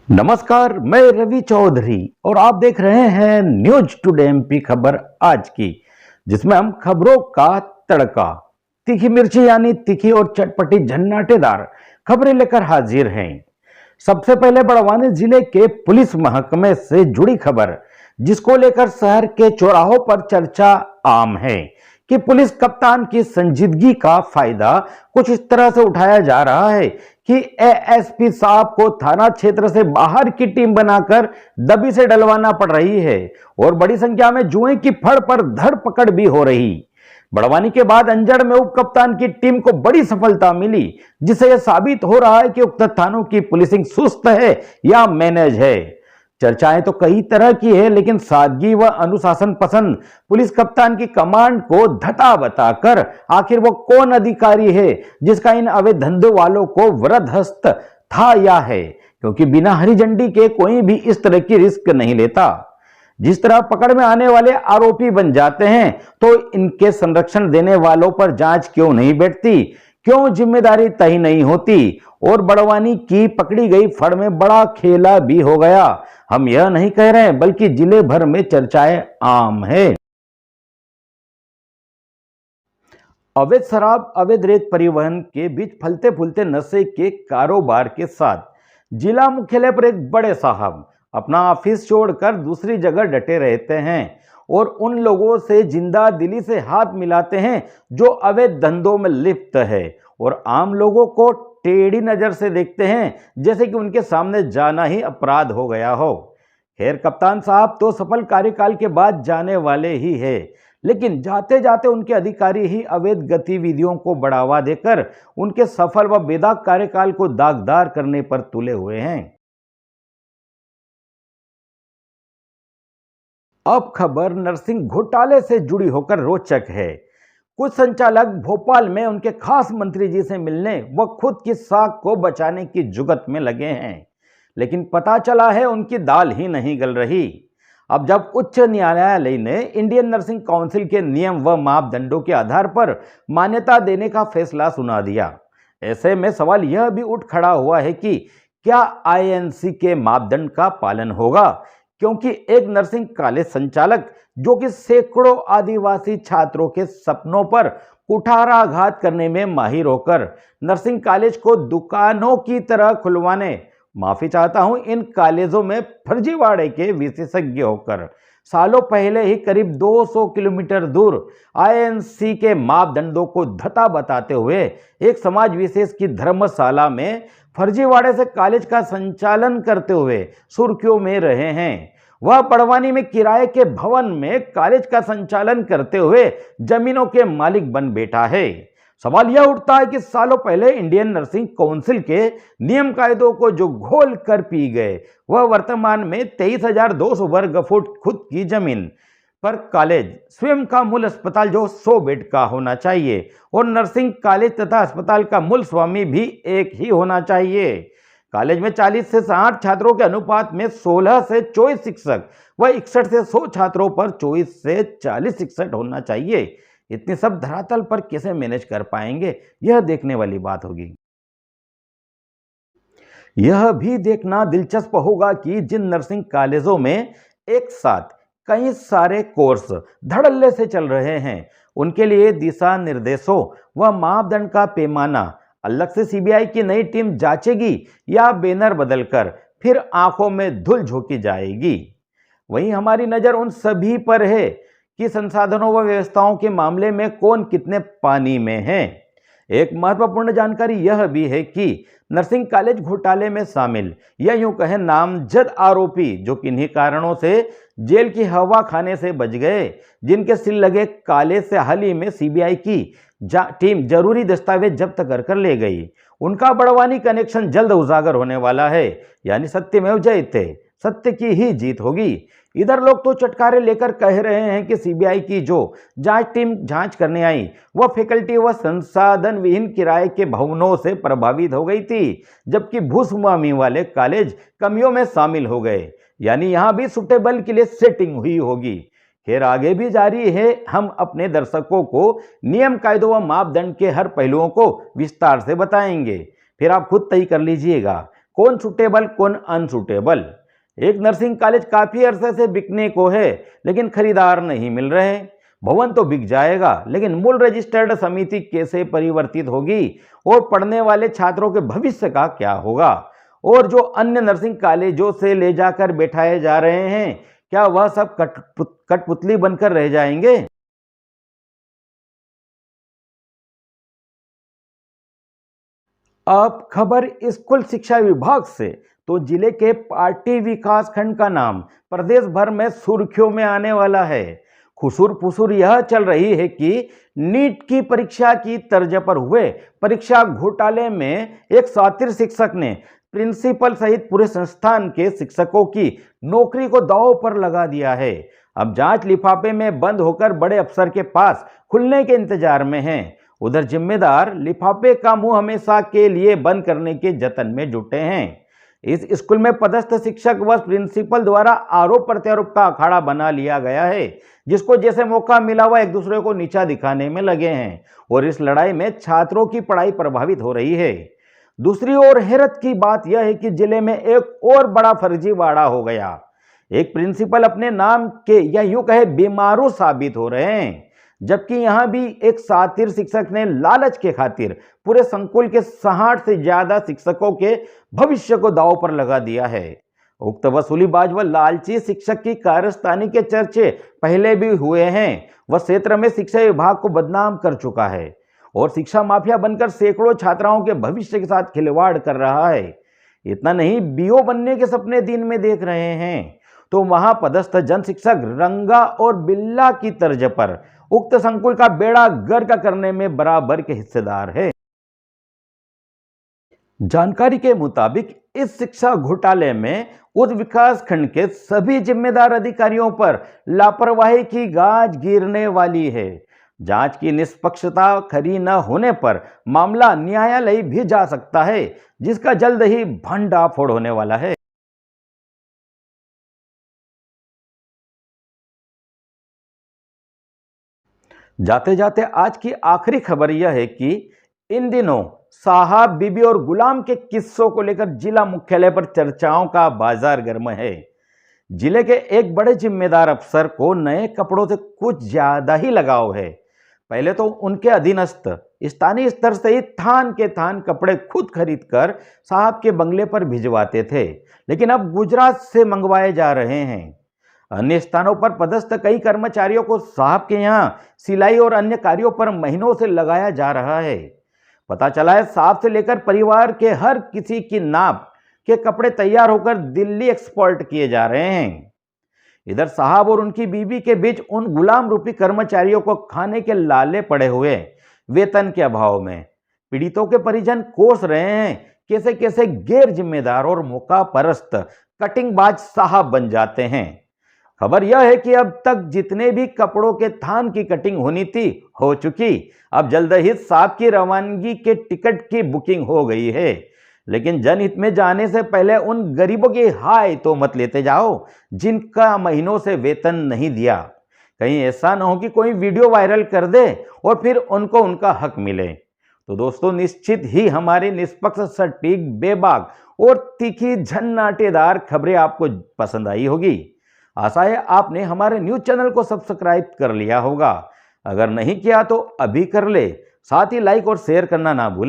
नमस्कार, मैं रवि चौधरी और आप देख रहे हैं न्यूज टुडे एमपी खबर आज की, जिसमें हम खबरों का तड़का तीखी मिर्ची यानी तीखी और चटपटी झन्नाटेदार खबरें लेकर हाजिर हैं। सबसे पहले बड़वानी जिले के पुलिस महकमे से जुड़ी खबर, जिसको लेकर शहर के चौराहों पर चर्चा आम है कि पुलिस कप्तान की संजीदगी का फायदा कुछ इस तरह से उठाया जा रहा है कि एएसपी साहब को थाना क्षेत्र से बाहर की टीम बनाकर दबी से डलवाना पड़ रही है और बड़ी संख्या में जुए की फड़ पर धरपकड़ भी हो रही। बड़वानी के बाद अंजड़ में उप कप्तान की टीम को बड़ी सफलता मिली, जिससे यह साबित हो रहा है कि उक्त थानों की पुलिसिंग सुस्त है या मैनेज है। चर्चाएं तो कई तरह की है, लेकिन सादगी व अनुशासन पसंद पुलिस कप्तान की कमांड को धता बताकर आखिर वो कौन अधिकारी है जिसका इन अवैध धंधों वालों को वरदहस्त था या है, क्योंकि बिना हरी झंडी के कोई भी इस तरह की रिस्क नहीं लेता। जिस तरह पकड़ में आने वाले आरोपी बन जाते हैं तो इनके संरक्षण देने वालों पर जांच क्यों नहीं बैठती, क्यों जिम्मेदारी तय नहीं होती और बड़वानी की पकड़ी गई फड़ में बड़ा खेला भी हो गया। हम यह नहीं कह रहे हैं, बल्कि जिले भर में चर्चाएं आम है। अवैध शराब, अवैध रेत परिवहन के बीच फलते फूलते नशे के कारोबार के साथ जिला मुख्यालय पर एक बड़े साहब अपना ऑफिस छोड़कर दूसरी जगह डटे रहते हैं और उन लोगों से जिंदा दिली से हाथ मिलाते हैं जो अवैध धंधों में लिप्त है और आम लोगों को टेढ़ी नजर से देखते हैं, जैसे कि उनके सामने जाना ही अपराध हो गया हो। खैर, कप्तान साहब तो सफल कार्यकाल के बाद जाने वाले ही है, लेकिन जाते जाते उनके अधिकारी ही अवैध गतिविधियों को बढ़ावा देकर उनके सफल व बेदाग कार्यकाल को दागदार करने पर तुले हुए हैं। अब खबर नर्सिंग घोटाले से जुड़ी होकर रोचक है। कुछ संचालक भोपाल में उनके खास मंत्री जी से मिलने व खुद की साख को बचाने की जुगत में लगे हैं, लेकिन पता चला है उनकी दाल ही नहीं गल रही। अब जब उच्च न्यायालय ने इंडियन नर्सिंग काउंसिल के नियम व मापदंडों के आधार पर मान्यता देने का फैसला सुना दिया, ऐसे में सवाल यह भी उठ खड़ा हुआ है कि क्या आईएनसी के मापदंड का पालन होगा, क्योंकि एक नर्सिंग कॉलेज संचालक जो कि सैकड़ों आदिवासी छात्रों के सपनों पर कुठाराघात करने में माहिर होकर नर्सिंग कॉलेज को दुकानों की तरह खुलवाने, माफी चाहता हूं, इन कॉलेजों में फर्जीवाड़े के विशेषज्ञ होकर सालों पहले ही करीब 200 किलोमीटर दूर आईएनसी के मापदंडों को धता बताते हुए एक समाज विशेष की धर्मशाला में फर्जीवाड़े से कॉलेज का संचालन करते हुए सुर्खियों में रहे हैं। वह बड़वानी में किराए के भवन में कॉलेज का संचालन करते हुए जमीनों के मालिक बन बैठा है। सवाल यह उठता है कि सालों पहले इंडियन नर्सिंग काउंसिल के नियम कायदों को जो घोल कर पी गए, वह वर्तमान में 23,200 वर्ग फुट खुद की जमीन पर कॉलेज, स्वयं का मूल अस्पताल जो 100 बेड का होना चाहिए और नर्सिंग कॉलेज तथा अस्पताल का मूल स्वामी भी एक ही होना चाहिए। कॉलेज में 40 से 60 छात्रों के अनुपात में 16 से 24 शिक्षक व 61 से 100 छात्रों पर 24 से 40 शिक्षक होना चाहिए। इतने सब धरातल पर कैसे मैनेज कर पाएंगे, यह देखने वाली बात होगी। यह भी देखना दिलचस्प होगा कि जिन नर्सिंग कॉलेजों में एक साथ कई सारे कोर्स धड़ल्ले से चल रहे हैं, उनके लिए दिशा निर्देशों व मापदंड का पैमाना अलग से सीबीआई की नई टीम जांचेगी या बैनर बदलकर फिर आंखों में धूल झोंकी जाएगी। वहीं हमारी नजर उन सभी पर है कि संसाधनों व व्यवस्थाओं के मामले में कौन कितने पानी में है। एक महत्वपूर्ण जानकारी यह भी है कि नर्सिंग कॉलेज घोटाले में शामिल या यूं कहें नामजद आरोपी जो किन्हीं कारणों से जेल की हवा खाने से बच गए, जिनके सिल लगे कॉलेज से हाल ही में सीबीआई की टीम जरूरी दस्तावेज जब्त कर ले गई, उनका बड़वानी कनेक्शन जल्द उजागर होने वाला है। यानी सत्यमेव जयते, सत्य की ही जीत होगी। इधर लोग तो चटकारे लेकर कह रहे हैं कि सीबीआई की जो जांच टीम जांच करने आई वह फैकल्टी व संसाधन विहीन किराए के भवनों से प्रभावित हो गई थी, जबकि भूस्वामी वाले कॉलेज कमियों में शामिल हो गए। यानी यहां भी सुटेबल के लिए सेटिंग हुई होगी। खैर, आगे भी जारी है, हम अपने दर्शकों को नियम कायदों व मापदंड के हर पहलुओं को विस्तार से बताएंगे, फिर आप खुद तय कर लीजिएगा कौन सुटेबल कौन अनसुटेबल। एक नर्सिंग कॉलेज काफी अरसे से बिकने को है, लेकिन खरीदार नहीं मिल रहे। भवन तो बिक जाएगा, लेकिन मूल रजिस्टर्ड समिति कैसे परिवर्तित होगी और पढ़ने वाले छात्रों के भविष्य का क्या होगा। और जो अन्य नर्सिंग कॉलेजों से ले जाकर बैठाए जा रहे हैं, क्या वह सब कठपुतली बनकर रह जाएंगे। अब खबर स्कूल शिक्षा विभाग से, तो जिले के पार्टी विकास खंड का नाम प्रदेश भर में सुर्खियों में आने वाला है। खुसुर फुसुर यह चल रही है कि नीट की परीक्षा की तर्ज पर हुए परीक्षा घोटाले में एक शातिर शिक्षक ने प्रिंसिपल सहित पूरे संस्थान के शिक्षकों की नौकरी को दांव पर लगा दिया है। अब जांच लिफाफे में बंद होकर बड़े अफसर के पास खुलने के इंतजार में है। उधर जिम्मेदार लिफाफे का मुंह हमेशा के लिए बंद करने के जतन में जुटे हैं। इस स्कूल में पदस्थ शिक्षक व प्रिंसिपल द्वारा आरोप प्रत्यारोप का अखाड़ा बना लिया गया है, जिसको जैसे मौका मिला वह एक दूसरे को नीचा दिखाने में लगे हैं और इस लड़ाई में छात्रों की पढ़ाई प्रभावित हो रही है। दूसरी ओर हैरत की बात यह है कि जिले में एक और बड़ा फर्जीवाड़ा हो गया। एक प्रिंसिपल अपने नाम के या यूं कहे बीमारू साबित हो रहे हैं, जबकि यहां भी एक शातिर शिक्षक ने लालच के खातिर पूरे संकुल के 60 से ज्यादा शिक्षकों के भविष्य को दांव पर लगा दिया है। उक्त वसूलीबाज व लालची शिक्षक की कारस्तानी के चर्चे पहले भी हुए हैं। वह क्षेत्र में शिक्षा विभाग को बदनाम कर चुका है और शिक्षा माफिया बनकर सैकड़ों छात्राओं के भविष्य के साथ खिलवाड़ कर रहा है। इतना नहीं, बीओ बनने के सपने दिन में देख रहे हैं, तो वहां पदस्थ जन शिक्षक रंगा और बिल्ला की तर्ज पर उक्त संकुल का बेड़ा गर्क करने में बराबर के हिस्सेदार है। जानकारी के मुताबिक इस शिक्षा घोटाले में उस विकास खंड के सभी जिम्मेदार अधिकारियों पर लापरवाही की गाज गिरने वाली है। जांच की निष्पक्षता खरी न होने पर मामला न्यायालय भी जा सकता है, जिसका जल्द ही भंडाफोड़ होने वाला है। जाते जाते आज की आखिरी खबर यह है कि इन दिनों साहब बीबी और गुलाम के किस्सों को लेकर जिला मुख्यालय पर चर्चाओं का बाजार गर्म है। जिले के एक बड़े जिम्मेदार अफसर को नए कपड़ों से कुछ ज्यादा ही लगाव है। पहले तो उनके अधीनस्थ स्थानीय स्तर से ही थान के थान कपड़े खुद खरीदकर साहब के बंगले पर भिजवाते थे, लेकिन अब गुजरात से मंगवाए जा रहे हैं। अन्य स्थानों पर पदस्थ कई कर्मचारियों को साहब के यहां सिलाई और अन्य कार्यों पर महीनों से लगाया जा रहा है। पता चला है साहब से लेकर परिवार के हर किसी की नाप के कपड़े तैयार होकर दिल्ली एक्सपोर्ट किए जा रहे हैं। इधर साहब और उनकी बीवी के बीच उन गुलाम रूपी कर्मचारियों को खाने के लाले पड़े हुए वेतन के अभाव में पीड़ितों के परिजन कोस रहे हैं कैसे कैसे गैर जिम्मेदार और मौका परस्त कटिंगबाज साहब बन जाते हैं। खबर यह है कि अब तक जितने भी कपड़ों के थान की कटिंग होनी थी हो चुकी। अब जल्द ही साहब की रवानगी के टिकट की बुकिंग हो गई है, लेकिन जनहित में जाने से पहले उन गरीबों की हाय तो मत लेते जाओ जिनका महीनों से वेतन नहीं दिया। कहीं ऐसा न हो कि कोई वीडियो वायरल कर दे और फिर उनको उनका हक मिले। तो दोस्तों, निश्चित ही हमारी निष्पक्ष, सटीक, बेबाक और तीखी झन्नाटेदार खबरें आपको पसंद आई होगी। आशा है आपने हमारे न्यूज चैनल को सब्सक्राइब कर लिया होगा। अगर नहीं किया तो अभी कर ले, साथ ही लाइक और शेयर करना ना भूलें।